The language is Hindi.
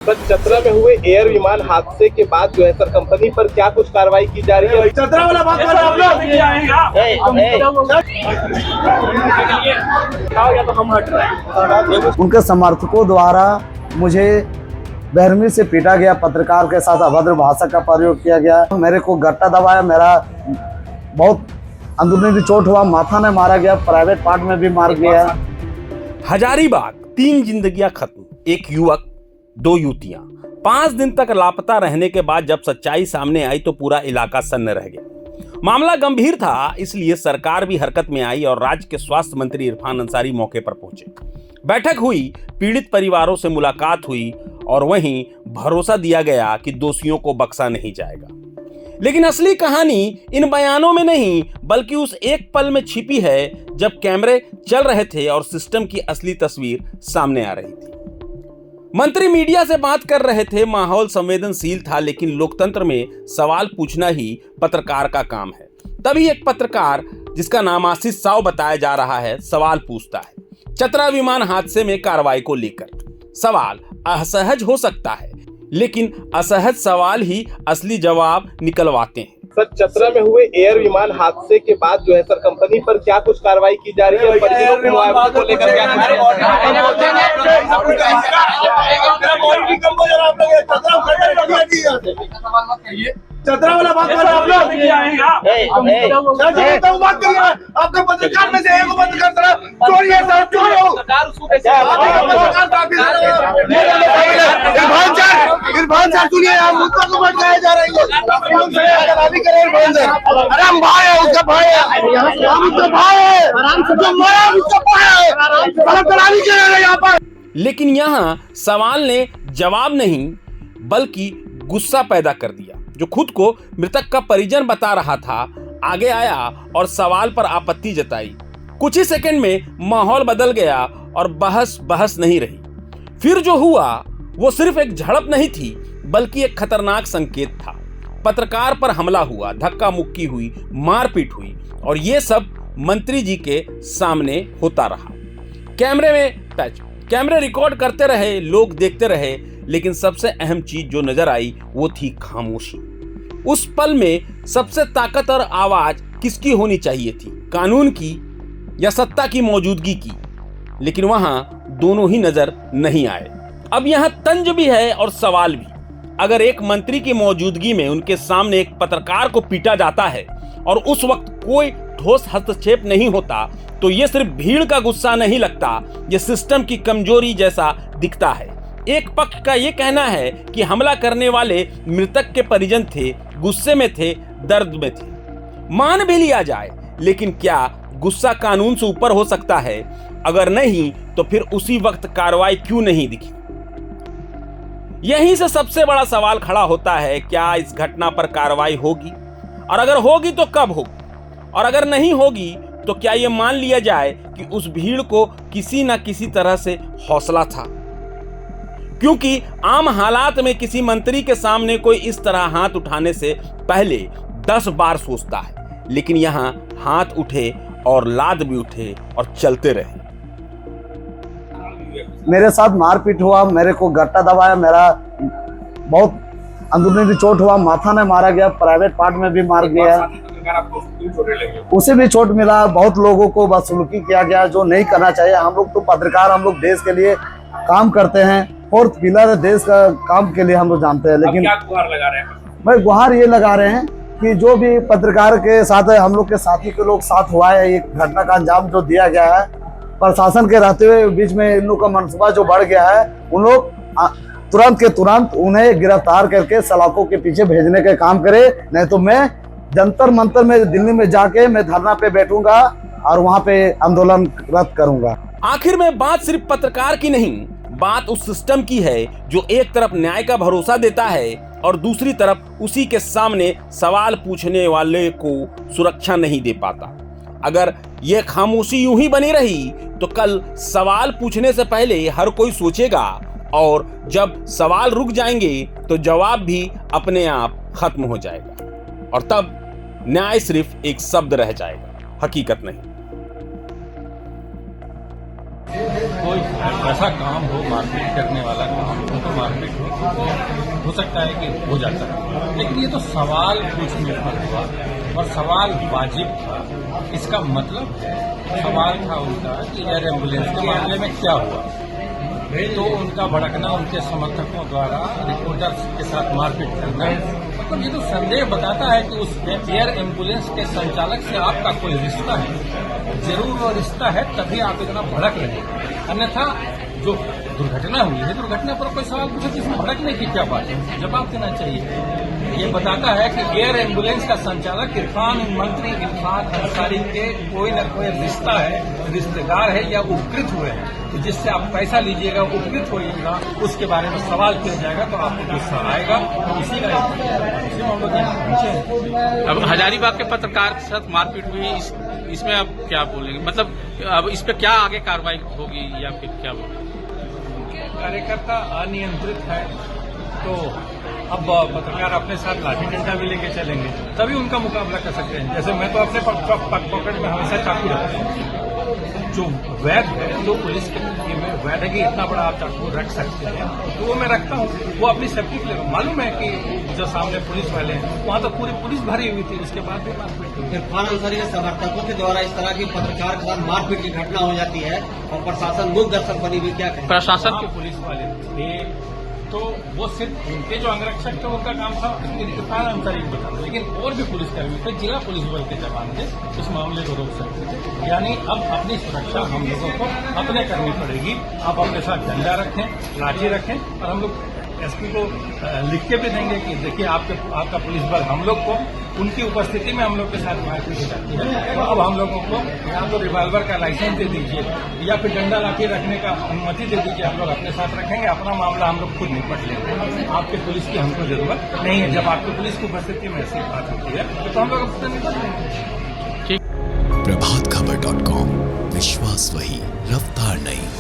सर, चतरा में हुए एयर विमान हादसे के बाद जो है सर कंपनी पर क्या कुछ कार्रवाई की जा रही है? चतरा वाला बात करो आप लोग। उनके समर्थकों द्वारा मुझे बेरहमी से पीटा गया, पत्रकार के साथ अभद्र भाषा का प्रयोग किया गया, मेरे को गट्टा दबाया, मेरा बहुत अंदरूनी चोट हुआ, माथा में मारा गया, प्राइवेट पार्ट में भी मार गया। हजारीबाग 3 जिंदगियां खत्म, एक युवक 2 युवतियां। 5 दिन तक लापता रहने के बाद जब सच्चाई सामने आई तो पूरा इलाका सन्न रह गया। मामला गंभीर था, इसलिए सरकार भी हरकत में आई और राज्य के स्वास्थ्य मंत्री इरफान अंसारी मौके पर पहुंचे। बैठक हुई, पीड़ित परिवारों से मुलाकात हुई और वहीं भरोसा दिया गया कि दोषियों को बख्शा नहीं जाएगा। लेकिन असली कहानी इन बयानों में नहीं बल्कि उस एक पल में छिपी है जब कैमरे चल रहे थे और सिस्टम की असली तस्वीर सामने आ रही थी। मंत्री मीडिया से बात कर रहे थे, माहौल संवेदनशील था, लेकिन लोकतंत्र में सवाल पूछना ही पत्रकार का काम है। तभी एक पत्रकार जिसका नाम आशीष साव बताया जा रहा है सवाल पूछता है चतरा विमान हादसे में कार्रवाई को लेकर। सवाल असहज हो सकता है, लेकिन असहज सवाल ही असली जवाब निकलवाते हैं। सर, चतरा में हुए एयर विमान हादसे के बाद जो है सर कंपनी पर क्या कुछ कार्रवाई की जा रही है? परिजनों को मुआवजे को लेकर क्या चतरा वाला बात करो आप लोग। बात करिए, आपके पत्रकार में से एक पत्रकार तरफ चोरी है, सर चोर हो। इरफान सर सुनिए, आप मुद्दा को भटकाया जा रही है। अरे हम भाई है, उसका भाई है, हम उसका भाई है, जो मारा उसका भाई है, यहाँ पर। लेकिन यहाँ सवाल ने जवाब नहीं बल्कि गुस्सा पैदा कर दिया। जो खुद को मृतक का परिजन बता रहा था आगे आया और सवाल पर आपत्ति जताई। कुछ ही सेकंड में माहौल बदल गया और बहस नहीं रही। फिर जो हुआ वो सिर्फ एक झड़प नहीं थी बल्कि एक खतरनाक संकेत था। पत्रकार पर हमला हुआ, धक्का मुक्की हुई, मारपीट हुई और ये सब मंत्री जी के सामने होता रहा। कैमरे रिकॉर्ड करते रहे, लोग देखते रहे, लेकिन सबसे अहम चीज जो नजर आई वो थी खामोशी। उस पल में सबसे ताकतवर आवाज किसकी होनी चाहिए थी, कानून की या सत्ता की मौजूदगी की? लेकिन वहां दोनों ही नजर नहीं आए। अब यहां तंज भी है और सवाल भी। अगर एक मंत्री की मौजूदगी में उनके सामने एक पत्रकार को पीटा जाता है और उस वक्त कोई ठोस हस्तक्षेप नहीं होता तो ये सिर्फ भीड़ का गुस्सा नहीं लगता, ये सिस्टम की कमजोरी जैसा दिखता है। एक पक्ष का ये कहना है कि हमला करने वाले मृतक के परिजन थे, गुस्से में थे, दर्द में थे। मान भी लिया जाए, लेकिन क्या गुस्सा कानून से ऊपर हो सकता है? अगर नहीं तो फिर उसी वक्त कार्रवाई क्यों नहीं दिखी? यहीं से सबसे बड़ा सवाल खड़ा होता है, क्या इस घटना पर कार्रवाई होगी? और अगर होगी तो कब होगी? और अगर नहीं होगी तो क्या यह मान लिया जाए कि उस भीड़ को किसी न किसी तरह से हौसला था? क्योंकि आम हालात में किसी मंत्री के सामने कोई इस तरह हाथ उठाने से पहले 10 बार सोचता है, लेकिन यहाँ हाथ उठे और लाद भी उठे और चलते रहे। मेरे साथ मारपीट हुआ, मेरे को गट्टा दबाया, मेरा बहुत अंदरूनी चोट हुआ, माथा में मारा गया, प्राइवेट पार्ट में भी मार गया, उसे भी चोट मिला। बहुत लोगों को बदसलूकी किया गया जो नहीं करना चाहिए। हम लोग तो पत्रकार, हम लोग देश के लिए काम करते हैं, फोर्थ पिलर देश का काम के लिए हम लोग जानते हैं। लेकिन क्या गुहार लगा रहे हैं? भाई गुहार ये लगा रहे हैं कि जो भी पत्रकार के साथ है, हम लोग के साथी के लोग साथ हुआ है, एक घटना का अंजाम जो दिया गया है, प्रशासन के रहते हुए बीच में इन लोग का मनसूबा जो बढ़ गया है, उन लोग तुरंत के तुरंत उन्हें गिरफ्तार करके सलाखों के पीछे भेजने का काम करे। नहीं तो मैं जंतर मंतर में दिल्ली में जाके मैं धरना पे बैठूंगा और वहां पे आंदोलन रद्द करूंगा। आखिर में बात सिर्फ पत्रकार की नहीं, बात उस सिस्टम की है जो एक तरफ न्याय का भरोसा देता है और दूसरी तरफ उसी के सामने सवाल पूछने वाले को सुरक्षा नहीं दे पाता। अगर यह खामोशी यूं ही बनी रही तो कल सवाल पूछने से पहले हर कोई सोचेगा और जब सवाल रुक जाएंगे तो जवाब भी अपने आप खत्म हो जाएगा और तब न्याय सिर्फ एक शब्द रह जाएगा, हकीकत नहीं। कोई ऐसा काम हो, मारपीट करने वाला काम हो तो मारपीट हो सकता है कि हो जाता है, लेकिन ये तो सवाल पूछने पर हुआ और सवाल वाजिब था। इसका मतलब सवाल था उनका कि एयर एम्बुलेंस के मामले में क्या हुआ, तो उनका भड़कना उनके समर्थकों द्वारा रिपोर्टर्स के साथ मारपीट करना, मतलब ये तो संदेह बताता है कि उस एयर एम्बुलेंस के संचालक से आपका कोई रिश्ता है। जरूर वो रिश्ता है, तभी आप इतना भड़क रहे हैं। अन्यथा जो दुर्घटना हुई है, दुर्घटना पर कोई सवाल पूछे इसमें भड़कने की क्या बात है, जवाब देना चाहिए। ये बताता है कि एयर एम्बुलेंस का संचालक मंत्री इरफान अंसारी के कोई न कोई रिश्ता है, रिश्तेदार है या उपकृत हुए हैं, तो जिससे आप पैसा लीजिएगा, उपकृत होइएगा, उसके बारे में सवाल किया जाएगा तो आपको गुस्सा आएगा। उसी का हम लोग पहुंचे। अब हजारीबाग के पत्रकार के साथ मारपीट हुई, इसमें आप क्या बोलेंगे, मतलब अब इस पे क्या आगे कार्रवाई होगी या फिर क्या बोलेंगे? कार्यकर्ता अनियंत्रित है तो अब पत्रकार अपने साथ लाठी डंडा भी लेके चलेंगे, तभी उनका मुकाबला कर सकते हैं। जैसे मैं तो अपने पॉकेट में हमेशा चाकू रखता हूँ, जो वैध है, जो पुलिस के में वैध है कि इतना बड़ा आप चाकू रख सकते हैं, तो वो मैं रखता हूँ। वो अपनी सेफ्टी के लिए, मालूम है कि जो सामने पुलिस वाले हैं वहाँ तो पूरी पुलिस भरी हुई थी, उसके बाद भी मारपीट हुई। इरफान अंसारी के समर्थकों के द्वारा इस तरह की पत्रकार के साथ मारपीट की घटना हो जाती है और प्रशासन मुक्त दर्शक बनी भी, क्या कहें? प्रशासन के पुलिस वाले थे तो वो सिर्फ उनके जो अंगरक्षक थे उनका काम था इरफान अंसारी को बताना, लेकिन और भी पुलिसकर्मी थे, जिला पुलिस बल के जवान थे, इस मामले को रोक सकते थे। यानी अब अपनी सुरक्षा हम लोगों को अपने करनी पड़ेगी। आप अपने साथ डंडा रखें, लाठी रखें, और हम लोग एसपी को लिख के भी देंगे कि देखिए आपका पुलिस बल हम लोग को उनकी उपस्थिति में हम लोग के साथ मारपीट हो जाती है, तो अब हम लोगों को या तो रिवॉल्वर का लाइसेंस दे दीजिए या फिर डंडा लाठी रखने का अनुमति दे दीजिए, हम लोग अपने साथ रखेंगे, अपना मामला हम लोग खुद निपट लेंगे। आपके पुलिस की हमको जरूरत नहीं है। जब आपकी पुलिस की उपस्थिति में ऐसी बात होती है तो हम लोग अपने निपट लेंगे। प्रभातखबर.com, विश्वास वही, रफ्तार नहीं।